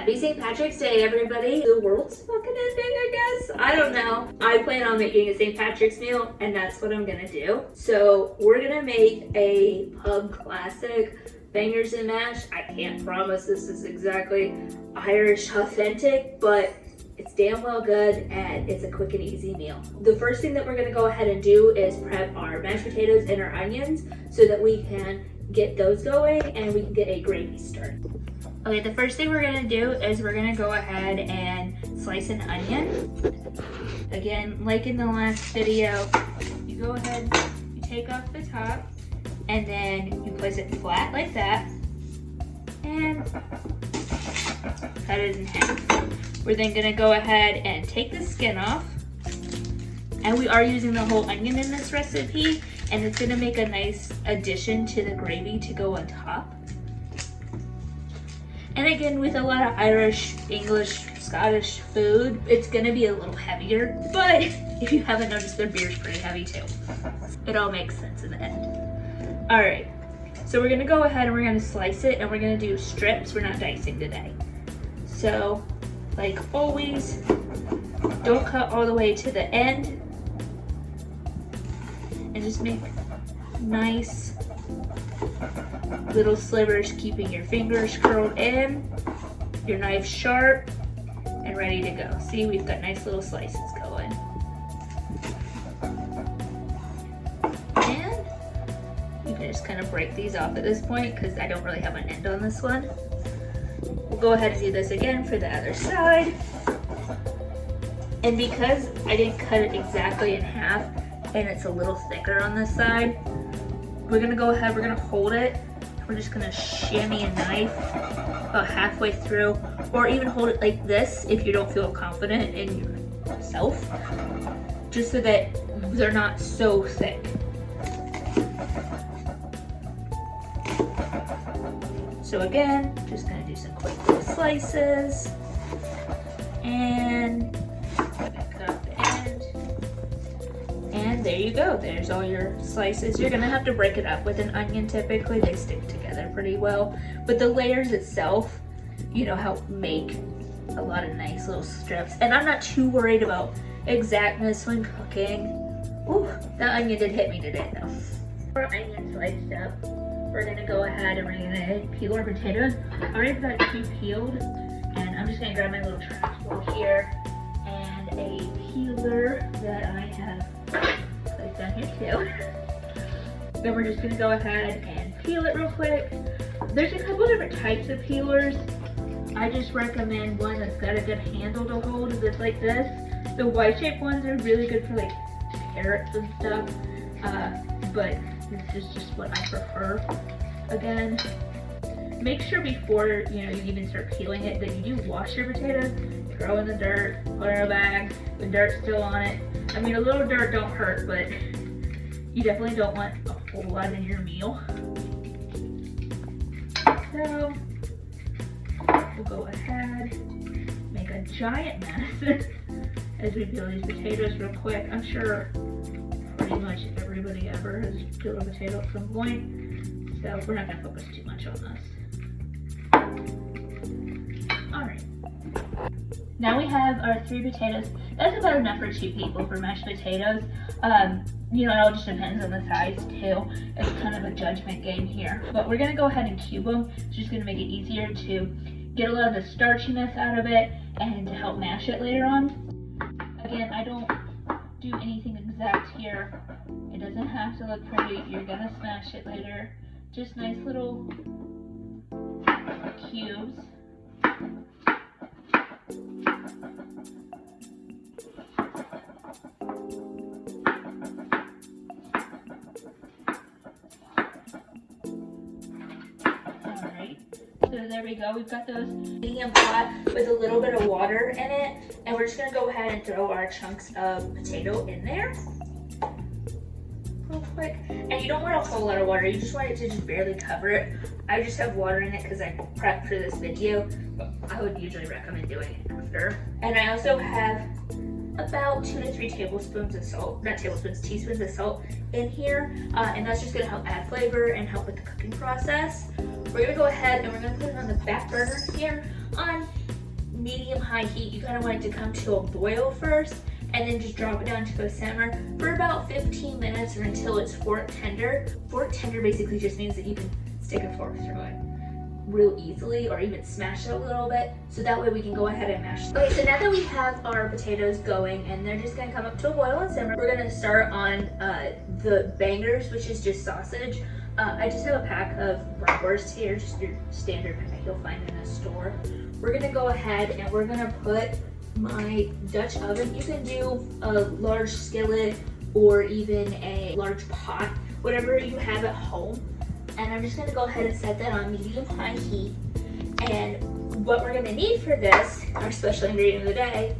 Happy St. Patrick's Day, everybody. The world's fucking ending, I guess. I don't know. I plan on making a St. Patrick's meal, and that's what I'm gonna do. So we're gonna make a pub classic, bangers and mash. I can't promise this is exactly Irish authentic, but it's damn well good, and it's a quick and easy meal. The first thing that we're gonna go ahead and do is prep our mashed potatoes and our onions so that we can get those going and we can get a gravy started. Okay, the first thing we're gonna do is we're gonna go ahead and slice an onion. Again, like in the last video, you go ahead, you take off the top, and then you place it flat like that, and cut it in half. We're then gonna go ahead and take the skin off, and we are using the whole onion in this recipe, and it's gonna make a nice addition to the gravy to go on top. And again, with a lot of Irish, English, Scottish food, it's gonna be a little heavier, but if you haven't noticed, their beer's pretty heavy too. It all makes sense in the end. All right, so we're gonna go ahead and we're gonna slice it, and we're gonna do strips. We're not dicing today. So, like always, don't cut all the way to the end, and just make nice little slivers, keeping your fingers curled in, your knife sharp, and ready to go. See, we've got nice little slices going. And you can just kind of break these off at this point because I don't really have an end on this one. We'll go ahead and do this again for the other side. And because I didn't cut it exactly in half and it's a little thicker on this side, we're gonna go ahead, we're gonna hold it. We're just gonna shimmy a knife about halfway through, or even hold it like this if you don't feel confident in yourself, just so that they're not so thick. So again, just gonna do some quick little slices, and cut off the end. And there you go, there's all your slices. You're gonna have to break it up with an onion typically, they stick together pretty well. But the layers itself, you know, help make a lot of nice little strips. And I'm not too worried about exactness when cooking. Ooh, that onion did hit me today though. For our onion sliced up, we're gonna go ahead and we're gonna peel our potatoes. I already got 2 peeled, and I'm just gonna grab my little trash bowl here and a peeler that I have placed down here too. Then we're just gonna go ahead and peel it real quick. There's a couple different types of peelers. I just recommend one that's got a good handle to hold, that's like this. The Y-shaped ones are really good for like carrots and stuff, but this is just what I prefer. Again, make sure before you even start peeling it that you do wash your potatoes, throw in the dirt, put it in a bag, the dirt's still on it. I mean, a little dirt don't hurt, but you definitely don't want a whole lot in your meal. So we'll go ahead, make a giant mess as we peel these potatoes real quick. I'm sure pretty much everybody ever has peeled a potato at some point, so we're not gonna focus too much on this. All right. Now we have our 3 potatoes. That's about enough for 2 people for mashed potatoes. You know, it all just depends on the size too. It's kind of a judgment game here. But we're gonna go ahead and cube them. It's just gonna make it easier to get a lot of the starchiness out of it and to help mash it later on. Again, I don't do anything exact here. It doesn't have to look pretty. You're gonna smash it later. Just nice little cubes. So there we go, we've got those medium pot with a little bit of water in it, and we're just gonna go ahead and throw our chunks of potato in there real quick. And you don't want a whole lot of water, you just want it to just barely cover it. I just have water in it because I prepped for this video, but I would usually recommend doing it after. And I also have about 2 to 3 tablespoons of salt, not tablespoons, teaspoons of salt in here, and that's just gonna help add flavor and help with the cooking process. We're gonna go ahead and we're gonna put it on the back burner here on medium-high heat, you kind of want it to come to a boil first, and then just drop it down to a simmer for about 15 minutes or until it's fork tender. Fork tender basically just means that you can stick a fork through it real easily, or even smash it a little bit, so that way we can go ahead and mash. Okay, so now that we have our potatoes going and they're just gonna come up to a boil and simmer, we're gonna start on the bangers, which is just sausage. I just have a pack of bratwurst here, just your standard pack you'll find in a store. We're gonna go ahead and we're gonna put my Dutch oven. You can do a large skillet or even a large pot, whatever you have at home. And I'm just gonna go ahead and set that on medium-high heat. And what we're gonna need for this, our special ingredient of the day,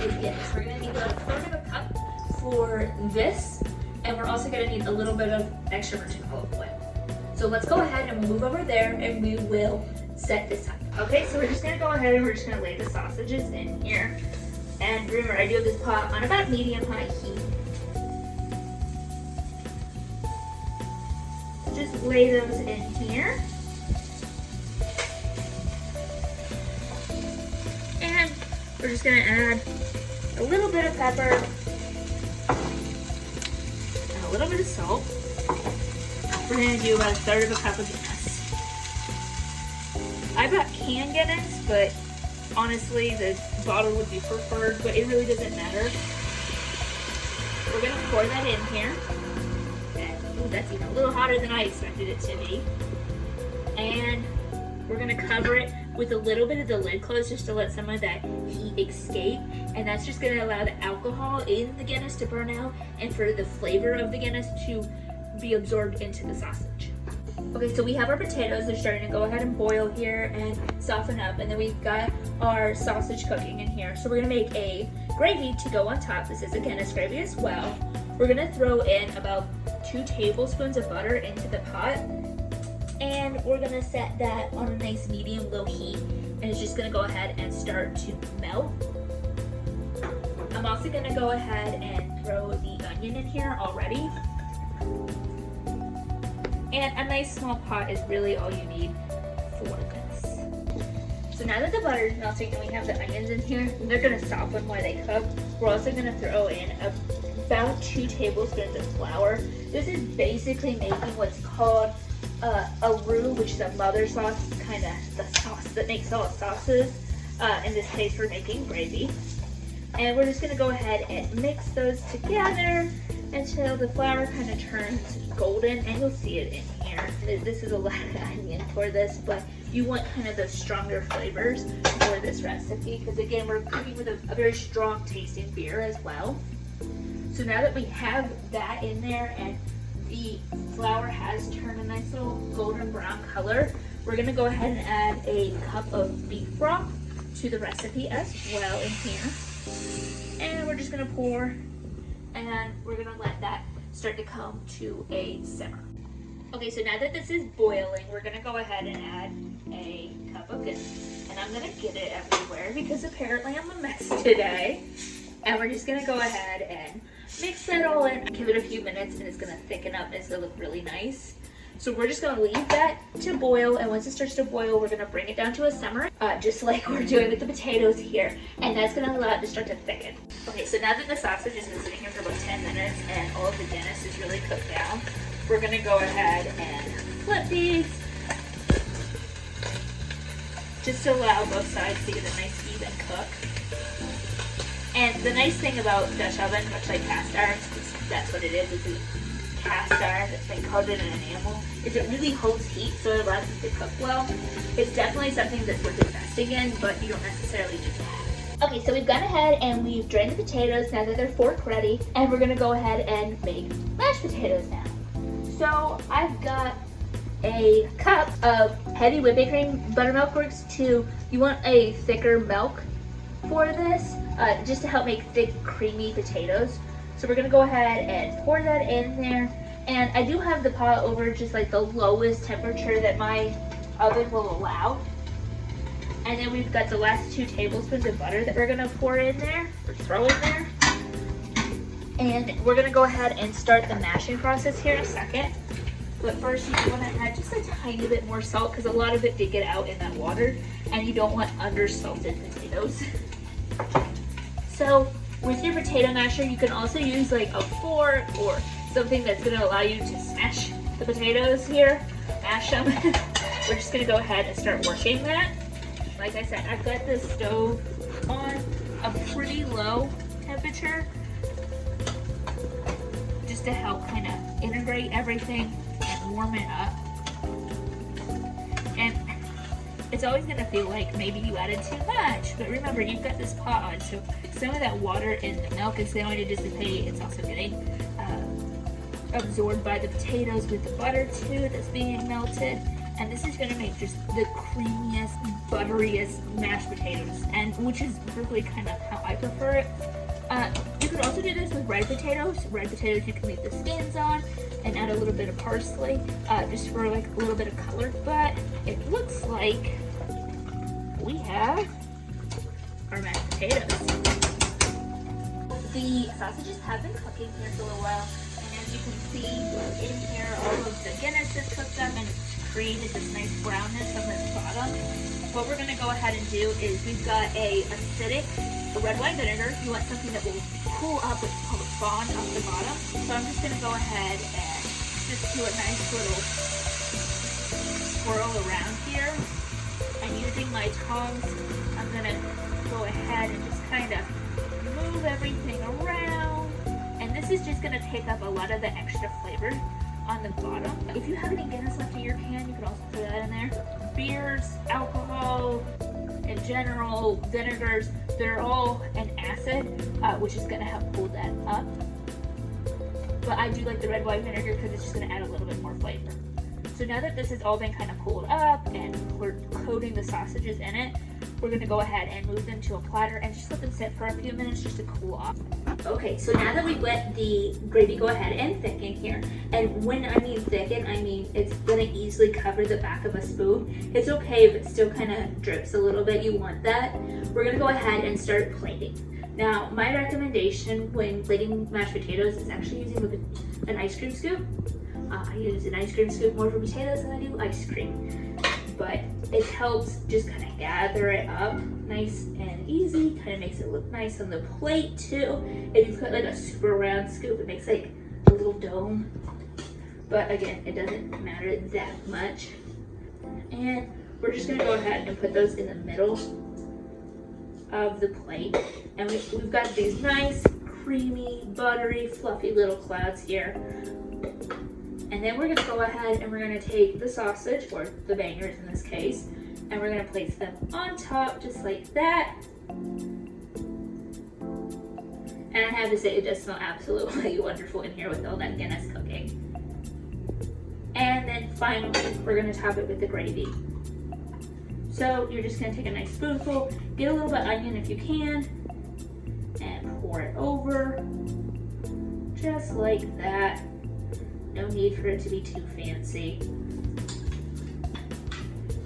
is Guinness. We're gonna need about 1/4 of a cup for this, and we're also gonna need a little bit of extra virgin olive oil. So let's go ahead and we'll move over there and we will set this up. Okay, so we're just gonna go ahead and we're just gonna lay the sausages in here. And remember, I do have this pot on about medium-high heat. Just lay those in here. And we're just gonna add a little bit of pepper and a little bit of salt. We're gonna do about 1/3 of a cup of Guinness. I bought canned Guinness, but honestly the bottle would be preferred, but it really doesn't matter. We're gonna pour that in here. Ooh, that's even a little hotter than I expected it to be. And we're gonna cover it with a little bit of the lid closed just to let some of that heat escape. And that's just gonna allow the alcohol in the Guinness to burn out and for the flavor of the Guinness to be absorbed into the sausage. Okay, so we have our potatoes. They're starting to go ahead and boil here and soften up. And then we've got our sausage cooking in here. So we're gonna make a gravy to go on top. This is a Guinness gravy as well. We're gonna throw in about 2 tablespoons of butter into the pot. And we're gonna set that on a nice medium-low heat. And it's just gonna go ahead and start to melt. I'm also gonna go ahead and throw the onion in here already. And a nice small pot is really all you need for this. So now that the butter is melting and we have the onions in here, they're gonna soften while they cook. We're also gonna throw in about 2 tablespoons of flour. This is basically making what's called a roux, which is a mother sauce, kind of the sauce that makes all sauces. In this case, we're making gravy. And we're just gonna go ahead and mix those together until the flour kind of turns golden, and you'll see it in here. This is a lot of onion for this, but you want kind of those stronger flavors for this recipe, because again, we're cooking with a very strong tasting beer as well. So now that we have that in there and the flour has turned a nice little golden brown color, we're gonna go ahead and add a cup of beef broth to the recipe as well in here. And we're just gonna pour, and we're gonna let that start to come to a simmer. Okay, so now that this is boiling, we're gonna go ahead and add a cup of Guinness. And I'm gonna get it everywhere because apparently I'm a mess today. And we're just gonna go ahead and mix that all in. Give it a few minutes and it's gonna thicken up and it's gonna look really nice. So we're just gonna leave that to boil, and once it starts to boil, we're gonna bring it down to a simmer, just like we're doing with the potatoes here, and that's gonna allow it to start to thicken. Okay, so now that the sausage has been sitting here for about 10 minutes and all of the Guinness is really cooked down, we're gonna go ahead and flip these, just to allow both sides to get a nice even cook. And the nice thing about Dutch oven, much like cast iron, that's what it is, it's a cast iron that's been coated in enamel, is it really holds heat, so it allows it to cook well. It's definitely something that's worth investing in, but you don't necessarily need to have it. Okay, so we've gone ahead and we've drained the potatoes now that they're fork ready, and we're gonna go ahead and make mashed potatoes now. So I've got a cup of heavy whipping cream. Buttermilk works too. You want a thicker milk for this, just to help make thick, creamy potatoes. So we're gonna go ahead and pour that in there. And I do have the pot over just like the lowest temperature that my oven will allow. And then we've got the last 2 tablespoons of butter that we're gonna pour in there, or throw in there. And we're gonna go ahead and start the mashing process here in a second. But first you want to add just a tiny bit more salt because a lot of it did get out in that water and you don't want undersalted potatoes. So with your potato masher, you can also use like a fork or something that's going to allow you to smash the potatoes here, mash them. We're just going to go ahead and start working that. Like I said, I've got this stove on a pretty low temperature just to help kind of integrate everything and warm it up. And it's always going to feel like maybe you added too much, but remember you've got this pot on, so some of that water in the milk is going to dissipate. It's also getting absorbed by the potatoes with the butter too that's being melted, and this is going to make just the creamiest, butteriest mashed potatoes, and which is really kind of how I prefer it. You could also do this with red potatoes. Red potatoes you can leave the skins on and add a little bit of parsley just for like a little bit of color, but it looks like we have our mashed potatoes. The sausages have been cooking here for a little while, and as you can see in here, all of the Guinness is cooked up and it's created this nice brownness on the bottom. What we're going to go ahead and do is we've got a acidic red wine vinegar. You want something that will cool up what's called a fond off the bottom. So I'm just going to go ahead and just do a nice little swirl around here. And using my tongs, I'm going to go ahead and just kind of move everything around. And this is just going to take up a lot of the extra flavor on the bottom. If you have any Guinness left in your can, you can also put that in there. Beers, alcohol, in general, vinegars, they're all an acid, which is going to help pull that up. But I do like the red wine vinegar because it's just going to add a little bit more flavor. So now that this has all been kind of pulled up and we're coating the sausages in it, we're going to go ahead and move them to a platter and just let them sit for a few minutes just to cool off. Okay, so now that we've let the gravy go ahead and thicken here, and when I mean thicken, I mean it's going to easily cover the back of a spoon. It's okay if it still kind of drips a little bit, you want that. We're going to go ahead and start plating. Now, my recommendation when plating mashed potatoes is actually using an ice cream scoop. I use an ice cream scoop more for potatoes than I do ice cream. But it helps just kind of gather it up nice and easy, kind of makes it look nice on the plate too. If you put like a super round scoop, it makes like a little dome. But again, it doesn't matter that much. And we're just gonna go ahead and put those in the middle of the plate. And we've got these nice, creamy, buttery, fluffy little clouds here. And then we're gonna go ahead and we're gonna take the sausage, or the bangers in this case, and we're gonna place them on top just like that. And I have to say, it does smell absolutely wonderful in here with all that Guinness cooking. And then finally, we're gonna top it with the gravy. So you're just gonna take a nice spoonful, get a little bit of onion if you can, and pour it over, just like that. No need for it to be too fancy.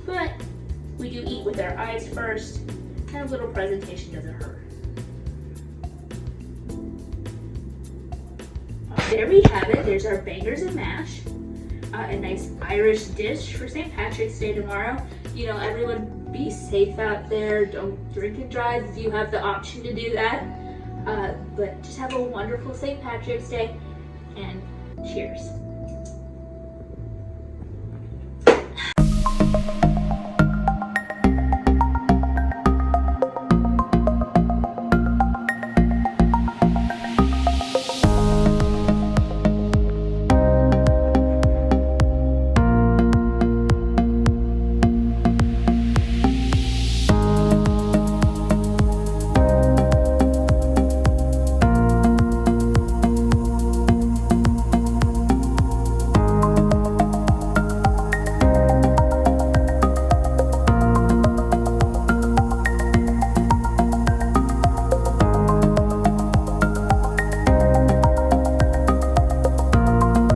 But we do eat with our eyes first, and a little presentation doesn't hurt. There we have it. There's our bangers and mash. A nice Irish dish for St. Patrick's Day tomorrow. You know, everyone be safe out there. Don't drink and drive if you have the option to do that. But just have a wonderful St. Patrick's Day, and cheers.